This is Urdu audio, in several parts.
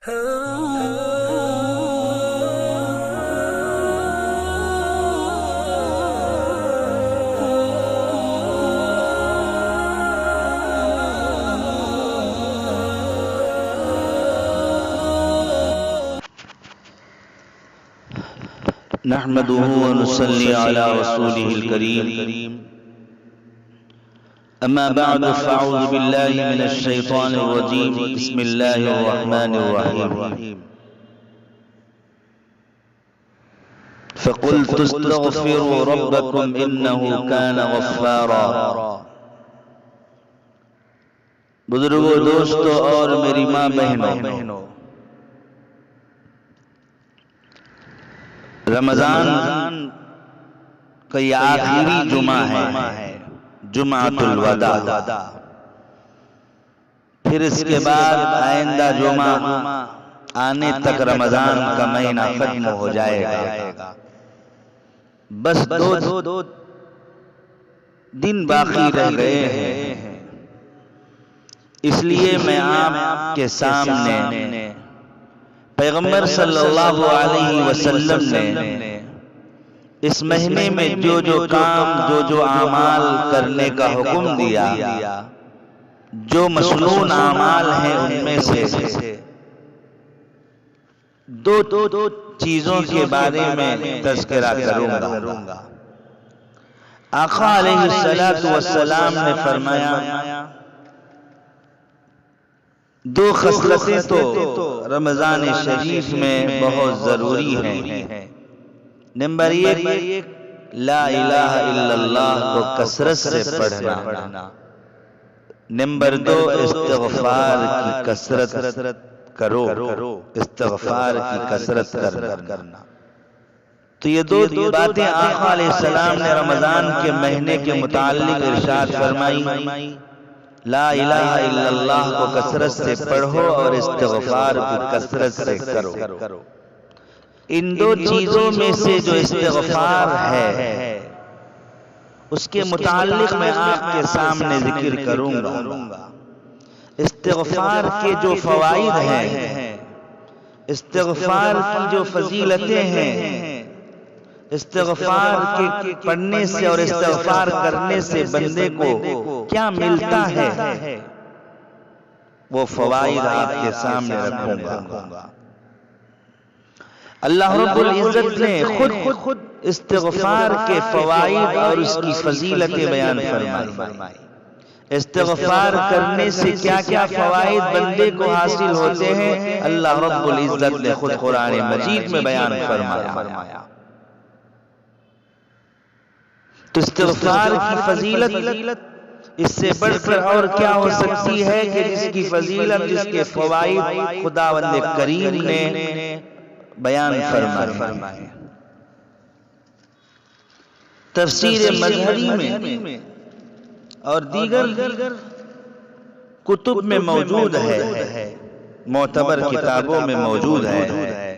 نحمده ونصلي على رسوله الكريم أما بعد فأعوذ بالله من الشيطان الرجيم بسم الله الرحمن الرحيم فقلت استغفروا ربكم إنه كان غفارا۔ بزرگوں، دوستوں اور میری ماں بہنوں، رمضان کا یہ آخری جمعہ ہے، جمعۃ الوداع۔ پھر اس کے بعد آئندہ جمعہ آنے تک رمضان کا مہینہ ختم ہو جائے گا۔ بس دو دن باقی رہ گئے ہیں، اس لیے میں آپ کے سامنے پیغمبر صلی اللہ علیہ وسلم نے اس مہینے میں جو کام جو اعمال کرنے کا حکم دیا، جو مسنون اعمال ہیں، ان میں سے دو چیزوں کے بارے میں تذکرہ کروں گا۔ آقا علیہ الصلوۃ والسلام نے فرمایا دو خصلتیں تو رمضان شریف میں بہت ضروری ہیں۔ نمبر 1، لا الہ الا اللہ کو کثرت سے پڑھنا۔ نمبر 2، استغفار کی کثرت کرو، استغفار کی کثرت کرنا۔ تو یہ دو باتیں آقا علیہ السلام نے رمضان کے مہینے کے متعلق ارشاد فرمائی۔ لا الہ الا اللہ کو کثرت سے پڑھو اور استغفار کو کثرت سے کرو۔ ان دو چیزوں میں سے جو استغفار ہے، اس کے متعلق میں آپ کے سامنے ذکر کروں گا۔ استغفار کے جو فوائد ہیں، استغفار کی جو فضیلتیں ہیں، استغفار کے پڑھنے سے اور استغفار کرنے سے بندے کو کیا ملتا ہے، وہ فوائد آپ کے سامنے رکھوں گا۔ اللہ رب العزت نے خود استغفار کے فوائد اور اس کی فضیلتیں بیان فرمائی۔ استغفار کرنے سے کیا کیا فوائد بندے کو حاصل ہوتے ہیں، اللہ رب العزت نے خود قرآن مجید میں بیان فرمایا۔ تو استغفار کی فضیلت اس سے بڑھ کر اور کیا ہو سکتی ہے کہ جس کی فضیلت، جس کے فوائد خداوند کریم نے بیان فرمائے۔ تفسیر مظہری میں اور دیگر کتب میں موجود ہے، معتبر کتابوں میں موجود ہے،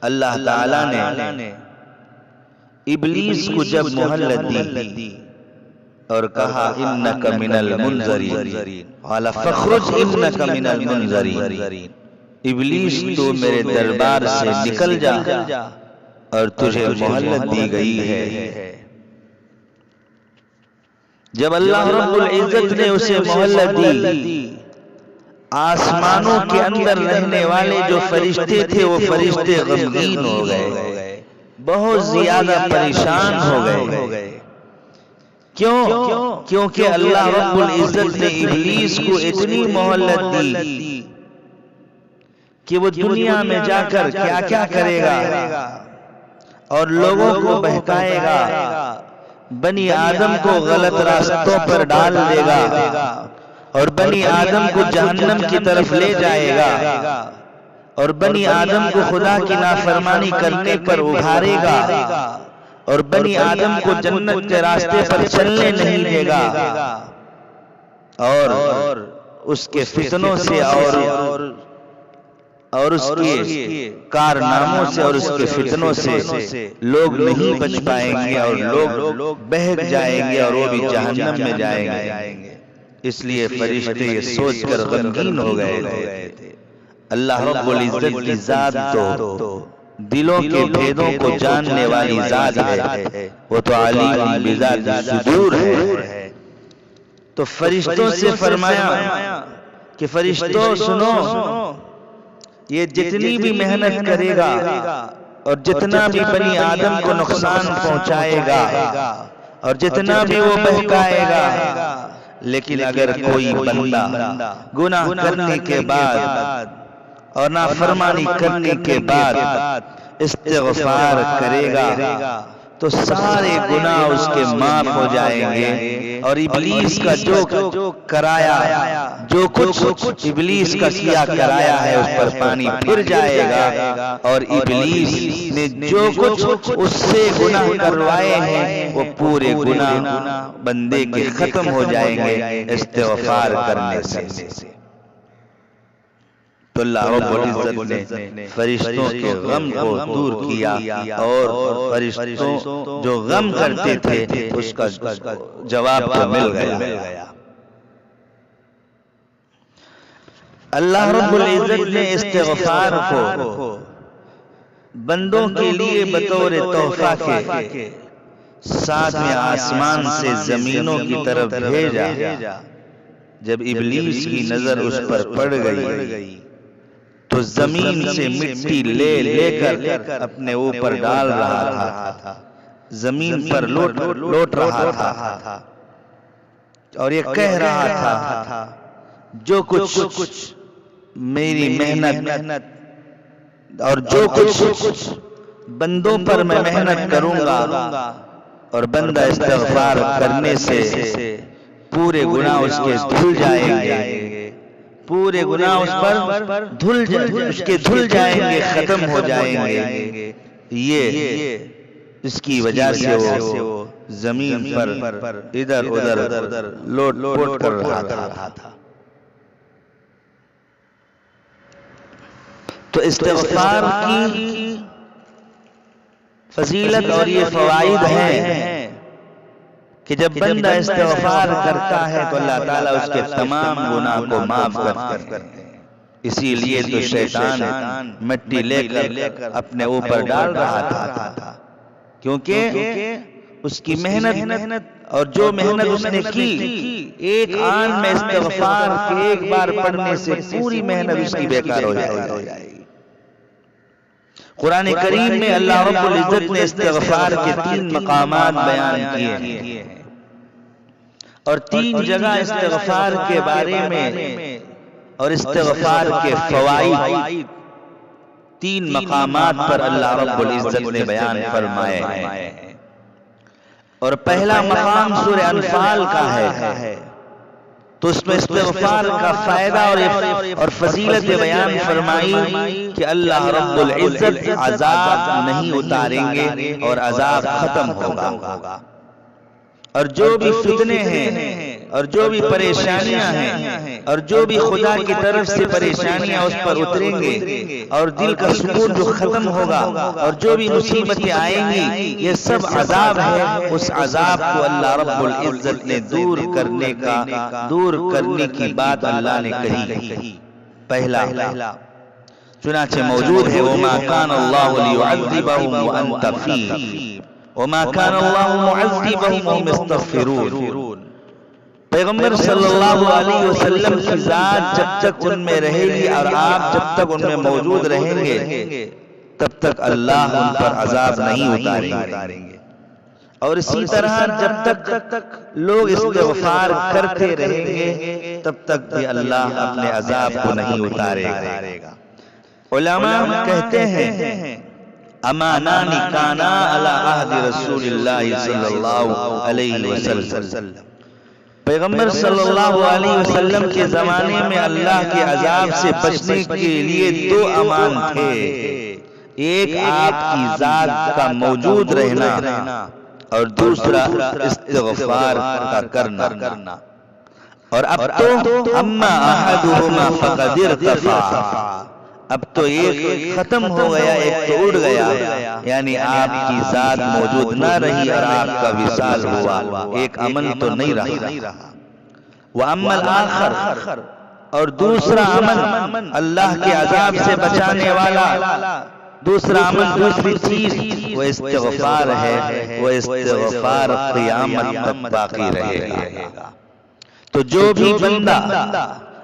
اللہ تعالیٰ نے ابلیس کو جب مہلت دی اور کہا انک من المنذرین، قال فاخرج انک من المنذرین، ابلیس تو میرے دربار سے نکل جا اور تجھے مہلت دی گئی ہے۔ جب اللہ رب العزت نے اسے مہلت دی، آسمانوں کے اندر رہنے والے جو فرشتے تھے وہ فرشتے غمگین ہو گئے، بہت زیادہ پریشان ہو گئے۔ کیونکہ اللہ رب العزت نے ابلیس کو اتنی مہلت دی کہ وہ دنیا میں جا کر کیا کیا کرے گا اور لوگوں کو بہکائے گا، بنی آدم کو غلط راستوں پر ڈال دے گا اور بنی آدم کو جہنم کی طرف لے جائے گا اور بنی آدم کو خدا کی نافرمانی کرنے پر ابھارے گا اور بنی آدم کو جنت کے راستے پر چلنے نہیں دے گا، اور اس کے فتنوں سے اور اس کے کارناموں سے اور اس کے فتنوں سے لوگ نہیں بچ پائیں گے اور لوگ بہک جائیں گے اور وہ بھی جہنم میں جائیں گے۔ اس لیے فرشتے یہ سوچ کر غمگین ہو گئے تھے۔ اللہ رب العزت کی ذات تو دلوں کے بھیدوں کو جاننے والی ذات ہے، وہ تو علیم بذات الصدور ہے۔ تو فرشتوں سے فرمایا کہ فرشتوں سنو، یہ جتنی بھی محنت کرے گا اور جتنا بھی بنی آدم کو نقصان پہنچائے گا اور جتنا بھی وہ بہکائے گا، لیکن اگر کوئی بندہ گناہ کرنے کے بعد اور نافرمانی کرنے کے بعد استغفار کرے گا تو سارے گناہ اس کے معاف ہو جائیں گے، اور ابلیس کا جو کرایا، جو کچھ ابلیس کا کیا کرایا ہے اس پر پانی پھر جائے گا، اور ابلیس نے جو کچھ اس سے گناہ کروائے ہیں وہ پورے گناہ بندے کے ختم ہو جائیں گے استغفار کرنے سے۔ تو اللہ رب العزت نے فرشتوں کے غم کو دور کیا، اور فرشتوں جو غم کرتے تھے اس کا جواب تو مل گیا۔ اللہ رب العزت نے استغفار کو بندوں کے لیے بطور تحفہ کے ساتھ میں آسمان سے زمینوں کی طرف بھیجا۔ جب ابلیس کی نظر اس پر پڑ گئی تو زمین سے مٹی لے کر اپنے اوپر ڈال رہا تھا، زمین پر لوٹ رہا تھا، اور یہ کہہ رہا تھا جو کچھ میری محنت اور جو کچھ بندوں پر میں محنت کروں گا، اور بندہ استغفار کرنے سے پورے گناہ اس کے دھل جائیں گے، پورے گناہ اس پر دھل جائیں گے، ختم ہو جائیں گے۔ یہ اس کی وجہ سے وہ زمین پر ادھر ادھر لوٹ کر رہا تھا۔ تو استغفار کی فضیلت اور یہ فوائد ہیں کہ جب بندہ استغفار کرتا ہے تو اللہ تعالیٰ اس کے تمام گناہ کو معاف کرتے ہیں۔ اسی لیے تو شیطان مٹی لے کر اپنے اوپر ڈال رہا تھا، کیونکہ اس کی محنت اور جو محنت اس نے کی، ایک آن میں استغفار کے ایک بار پڑھنے سے پوری محنت اس کی بیکار ہو جائے گی۔ قرآن کریم میں اللہ رب العزت نے استغفار کے 3 مقامات بیان کیے ہیں، اور 3 جگہ استغفار کے بارے میں اور استغفار کے فوائد 3 مقامات پر اللہ رب العزت نے بیان فرمائے ہیں۔ اور پہلا مقام سورہ انفال کا ہے، تو اس میں استغفار کا فائدہ اور فضیلت بیان فرمائی کہ اللہ رب العزت عذاب نہیں اتاریں گے اور عذاب ختم ہوگا، اور جو بھی فتنے ہیں اور جو بھی پریشانیاں ہیں اور جو بھی خدا کی طرف سے پریشانیاں اس پر اتریں گے اور دل کا سکون جو ختم ہوگا اور جو بھی مصیبتیں آئیں گی، یہ سب عذاب ہے۔ اس عذاب کو اللہ رب العزت نے دور کرنے کی بات اللہ نے کہی۔ پہلا چنانچہ موجود ہے وَمَا كَانَ اللَّهُ لِيُعَذِّبَهُمْ وَأَنْتَ فِيهِمْ وَمَا كَانَ اللَّهُ مُعَذِّبَهُمْ وَهُمْ يَسْتَغْفِرُونَ۔ پیغمبر صلی اللہ علیہ وسلم کی ذات جب تک ان میں رہے گی اور آپ جب تک ان میں موجود رہیں گے، تب تک اللہ ان پر عذاب نہیں اتاریں گے، اور اسی طرح جب تک لوگ استغفار کرتے رہیں گے تب تک بھی اللہ اپنے عذاب کو نہیں اتارے گا۔ علماء کہتے ہیں امانان کانا علی عہد رسول اللہ صلی اللہ علیہ وسلم، پیغمبر صلی اللہ علیہ وسلم کے زمانے میں اللہ کے عذاب سے بچنے کے لیے 2 امان تھے، ایک آپ کی ذات کا موجود رہنا اور دوسرا استغفار کا کرنا۔ اور اب تو اما احدہما فقد ارتفع، اب تو ایک ختم ہو گیا، ایک تو اڑ گیا، یعنی آپ کی ذات موجود نہ رہی اور آپ کا وصال ہوا، ایک امن تو نہیں رہا۔ وَأَمَّا الْآخَرُ، اور دوسرا عمل اللہ کے عذاب سے بچانے والا، دوسرا عمل، دوسری چیز وہ استغفار ہے، وہ استغفار قیامت تک باقی رہے گا۔ تو جو بھی بندہ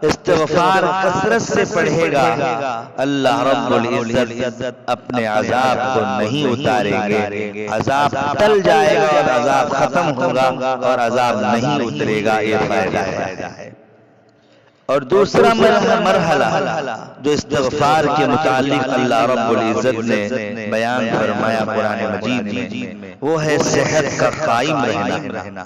استغفار کثرت سے پڑھے گا، اللہ رب العزت اپنے عذاب کو نہیں اتاریں گے، عذاب ٹل جائے گا اور عذاب ختم ہوگا اور عذاب نہیں اترے گا، یہ فائدہ ہے۔ اور دوسرا مرحلہ جو استغفار کے متعلق اللہ رب العزت نے بیان فرمایا قرآن مجید میں، وہ ہے صحت کا قائم رہنا،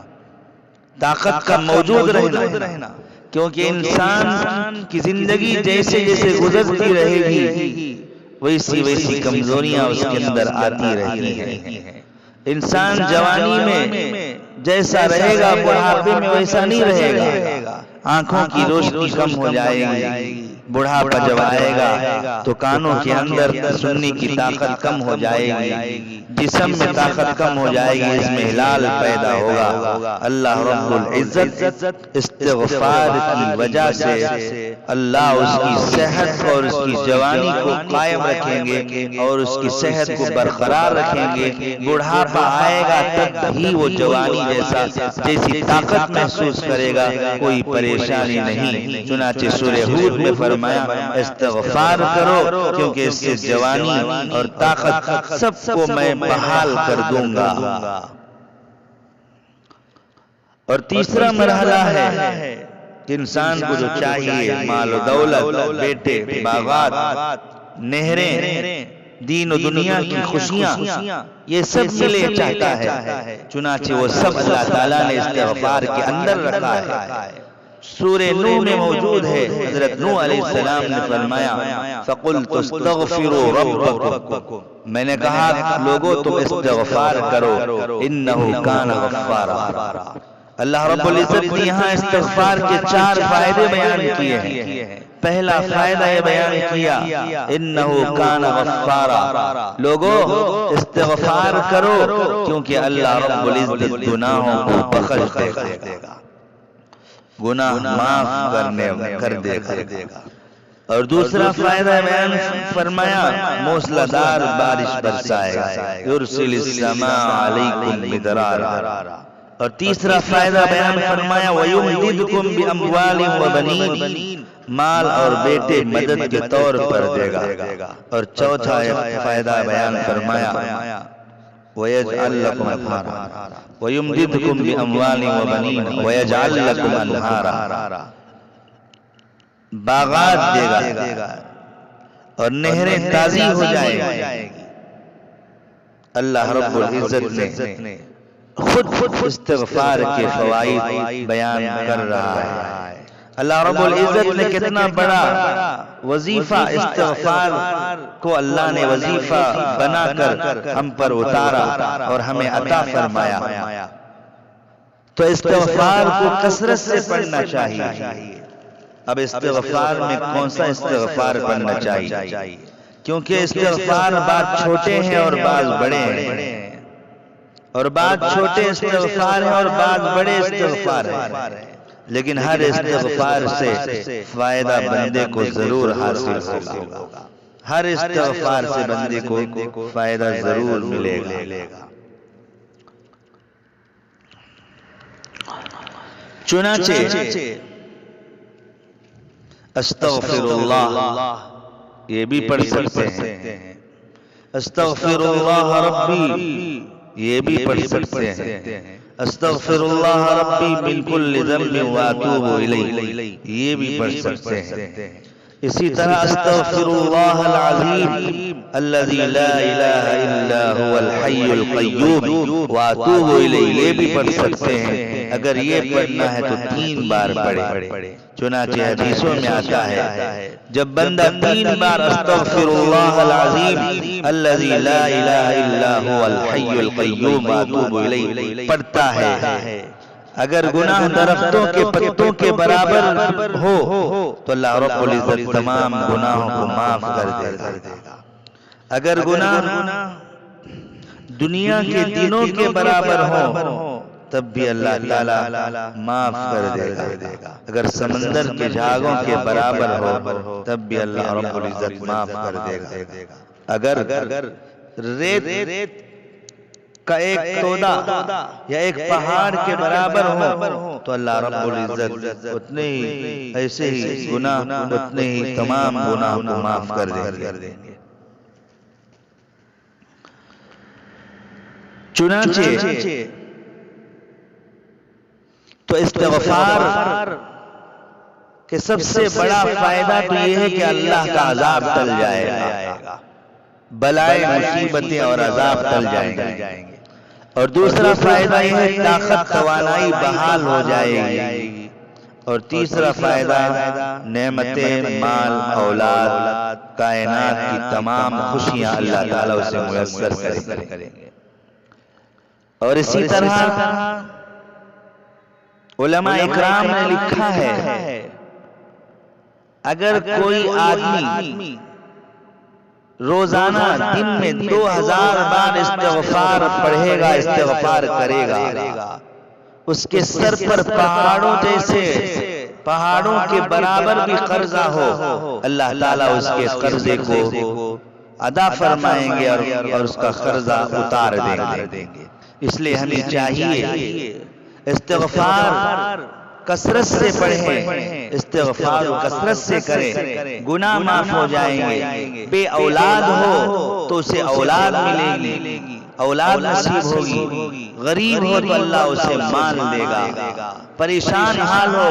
طاقت کا موجود رہنا، کیونکہ انسان کی زندگی جیسے جیسے گزرتی رہے گی ویسی ویسی کمزوریاں اس کے اندر آتی رہتی ہیں۔ انسان جوانی میں جیسا رہے گا بڑھاپے میں ویسا نہیں رہے گا، آنکھوں کی روشنی کم ہو جائے گی، بڑھاپا جب آئے گا تو کانوں کے اندر سننے کی طاقت کم ہو جائے گی، جسم میں طاقت کم ہو جائے گی، اس میں ہلال پیدا ہوگا۔ اللہ رب العزت استغفار کی وجہ سے اللہ اس کی صحت اور اس کی جوانی کو قائم رکھیں گے اور اس کی صحت کو برقرار رکھیں گے۔ بڑھاپا آئے گا تب بھی وہ جوانی جیسی طاقت محسوس کرے گا، کوئی پریشانی نہیں۔ چنانچہ سورہ ہود میں فرمایا استغفار کرو کیونکہ اس سے جوانی اور طاقت سب کو میں بحال کر دوں گا۔ اور تیسرا مرحلہ ہے کہ انسان کو جو چاہیے مال و دولت، بیٹے، باغات، نہریں، دین و دنیا کی خوشیاں، یہ سب ملے چاہتا ہے، چنانچہ وہ سب اللہ تعالیٰ نے استغفار کے اندر رکھا ہے۔ سورہ نوح میں موجود ہے، حضرت نوح علیہ السلام نے فرمایا فَقُلْتُ اسْتَغْفِرُوا رَبَّكُمْ، میں نے کہا لوگوں تم استغفار کرو، اِنَّهُ كَانَ غَفَّارًا۔ اللہ رب العزت نے یہاں استغفار کے 4 فائدے بیان کیے ہیں۔ پہلا فائدہ یہ بیان کیا اِنَّهُ كَانَ غَفَّارًا، لوگوں استغفار کرو کیونکہ اللہ رب العزت گناہوں کو بخش دے گا، گناہ معاف کر دے گا۔ اور دوسرا فائدہ بیان فرمایا موسلادھار بارش برسائے گا، یرسل السماء علیکم مدرارا۔ اور تیسرا فائدہ بیان فرمایا وَيُمْدِدْكُمْ بِأَمْوَالٍ وَبَنِينَ، مال اور بیٹے مدد کے طور پر دے گا۔ اور چوتھا فائدہ بیان فرمایا وَيَجْعَلْ لَكُمْ أَنْهَارًا وَيُمْدِدْكُمْ بِأَمْوَالٍ وَبَنِينَ وَيَجْعَلْ لَكُمْ أَنْهَارًا، باغات دے گا اور نہریں تازی ہو جائے گی۔ اللہ رب العزت نے خود استغفار کے فوائد بیان کر رہا ہے۔ اللہ رب العزت نے کتنا بڑا وظیفہ استغفار کو اللہ نے وظیفہ بنا کر ہم پر اتارا اور ہمیں عطا فرمایا۔ تو استغفار کو کثرت سے پڑھنا چاہیے۔ اب استغفار میں کون سا استغفار پڑھنا چاہیے؟ کیونکہ استغفار بعض چھوٹے ہیں اور بعض بڑے ہیں، اور بعض چھوٹے استغفار ہیں اور بعض بڑے استغفار ہیں، لیکن ہر استغفار سے فائدہ بندے کو ضرور حاصل ہوگا، ہر استغفار سے بندے کو فائدہ ضرور ملے گا۔ چنانچہ استغفر اللہ یہ بھی پڑھ سکتے ہیں، استغفر اللہ ربی یہ بھی پڑھ سکتے ہیں، استغفر اللہ ربی من کل ذنب واتوب الیہ یہ بھی پڑھ سکتے ہیں۔ اسی طرح استغفر اللہ العظیم الذی لا الہ الا هو الحی القیوم واتوب الیہ یہ بھی پڑھ سکتے ہیں۔ اگر یہ پڑھنا ہے تو 3 بار پڑھے، چنانچہ حدیثوں میں آتا ہے جب بندہ 3 بار استغفر اللہ العظیم الذی لا الہ الا هو الحی القیوم واتوب الیہ پڑھتا ہے، اگر گناہ درختوں کے پتوں کے برابر ہو تو اللہ رب العزت تمام گناہوں کو معاف کر دے گا۔ اگر گناہ دنیا کے دنوں کے برابر ہو تب بھی اللہ تعالیٰ معاف کر دے گا. اگر سمندر کے جھاگوں کے برابر ہو تب بھی اللہ رب العزت معاف کر دے گا. اگر ریت کا ایک تودا یا ایک پہاڑ کے برابر ہو تو اللہ رب العزت اتنے ہی ایسے ہی گناہ اتنے ہی تمام گناہ کو معاف کر دیں گے. چنانچہ تو استغفار کہ سب سے بڑا فائدہ تو یہ ہے کہ اللہ کا عذاب ٹل جائے گا، بلائیں مصیبتیں اور عذاب ٹل جائیں گے. اور دوسرا فائدہ یہ ہے طاقت توانائی بحال ہو جائے گی. اور تیسرا فائدہ نعمتیں، مال، اولاد، کائنات کی تمام خوشیاں اللہ تعالیٰ اسے میسر کریں گے. اور اسی طرح علماء اکرام نے لکھا ہے اگر کوئی آدمی روزانہ دن میں 2000 بار استغفار پڑھے گا، استغفار کرے گا، اس کے سر پر پہاڑوں جیسے، پہاڑوں کے برابر بھی قرضہ ہو، اللہ تعالیٰ اس کے قرضے کو ادا فرمائیں گے اور اس کا قرضہ اتار دیں گے. اس لیے ہمیں چاہیے استغفار کثرت سے پڑھیں، استغفار کثرت سے کریں، گناہ معاف ہو جائیں گے. بے اولاد ہو تو اسے اولاد ملے گی، اولاد نصیب ہوگی. غریب ہو تو اللہ اسے مال دے گا. پریشان حال ہو،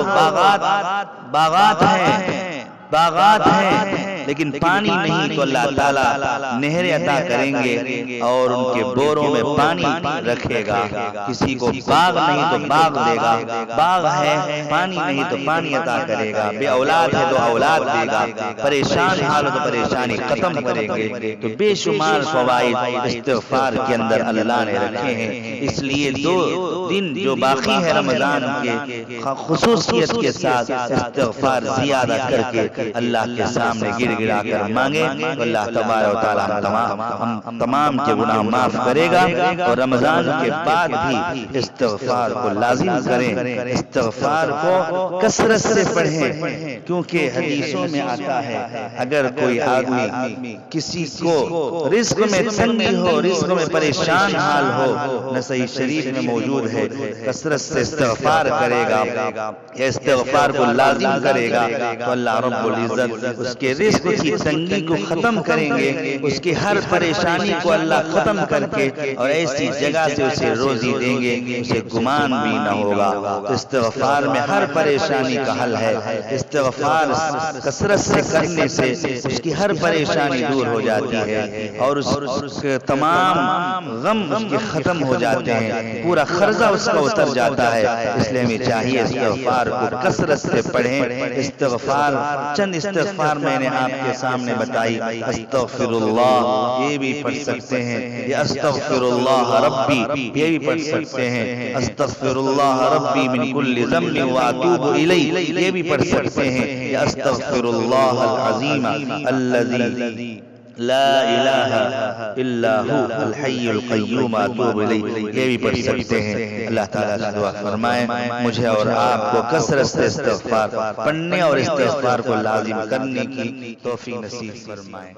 باغات ہیں لیکن پانی نہیں تو اللہ تعالیٰ نہریں عطا کریں گے اور ان کے بوروں میں پانی رکھے گا. کسی کو باغ نہیں تو باغ دے گا، باغ ہے پانی نہیں تو پانی عطا کرے گا. بے اولاد ہے تو اولاد دے گا. پریشان حال ہو تو پریشانی ختم کریں گے. تو بے شمار فوائد استغفار کے اندر اللہ نے رکھے ہیں. اس لیے 2 دن جو باقی ہے رمضان کے خصوصیت کے ساتھ استغفار زیادہ کر کے اللہ کے سامنے گر گرا کر مانگے تو اللہ تبارک و تعالیٰ ہم تمام کے گناہ معاف کرے گا. اور رمضان کے بعد بھی استغفار کو لازم کریں، استغفار کو کثرت سے پڑھیں، کیونکہ حدیثوں میں آتا ہے اگر کوئی آدمی کسی کو رزق میں تنگی ہو، رزق میں پریشان حال ہو، نسائی شریف میں موجود ہے، کثرت سے استغفار کرے گا یا استغفار کو لازم کرے گا تو اللہ رب العزت اس کے رزق کی تنگی کو ختم کریں گے، اس کی ہر پریشانی کو اللہ ختم کر کے اور ایسی جگہ سے اسے روزی دیں گے اسے گمان بھی نہ ہوگا. استغفار میں ہر پریشانی کا حل ہے. استغفار کثرت سے کرنے سے اس کی ہر پریشانی دور ہو جاتی ہے اور اس کے تمام غم اس کے ختم ہو جاتے ہیں، پورا قرضہ اس کا اتر جاتا ہے. اس لیے ہمیں چاہیے استغفار کو کثرت سے پڑھیں. استغفار چند استغفار میں نے آپ کے سامنے بتائی. استغفر اللہ یہ بھی پڑھ سکتے ہیں، یا استغفر اللہ ربی یہ بھی پڑھ سکتے ہیں. استغفر اللہ ربی من کل ذنب واتوب الیہ یہ بھی پڑھ سکتے ہیں. یا استغفر اللہ العظیم الذی لا الہ الا هو الحی القیوم اتوب الیہ یہ بھی پڑھ سکتے ہیں. اللہ تعالیٰ سے دعا فرمائے مجھے اور آپ کو کثرت سے استغفار پڑھنے اور استغفار کو لازم کرنے کی توفیق نصیب فرمائے.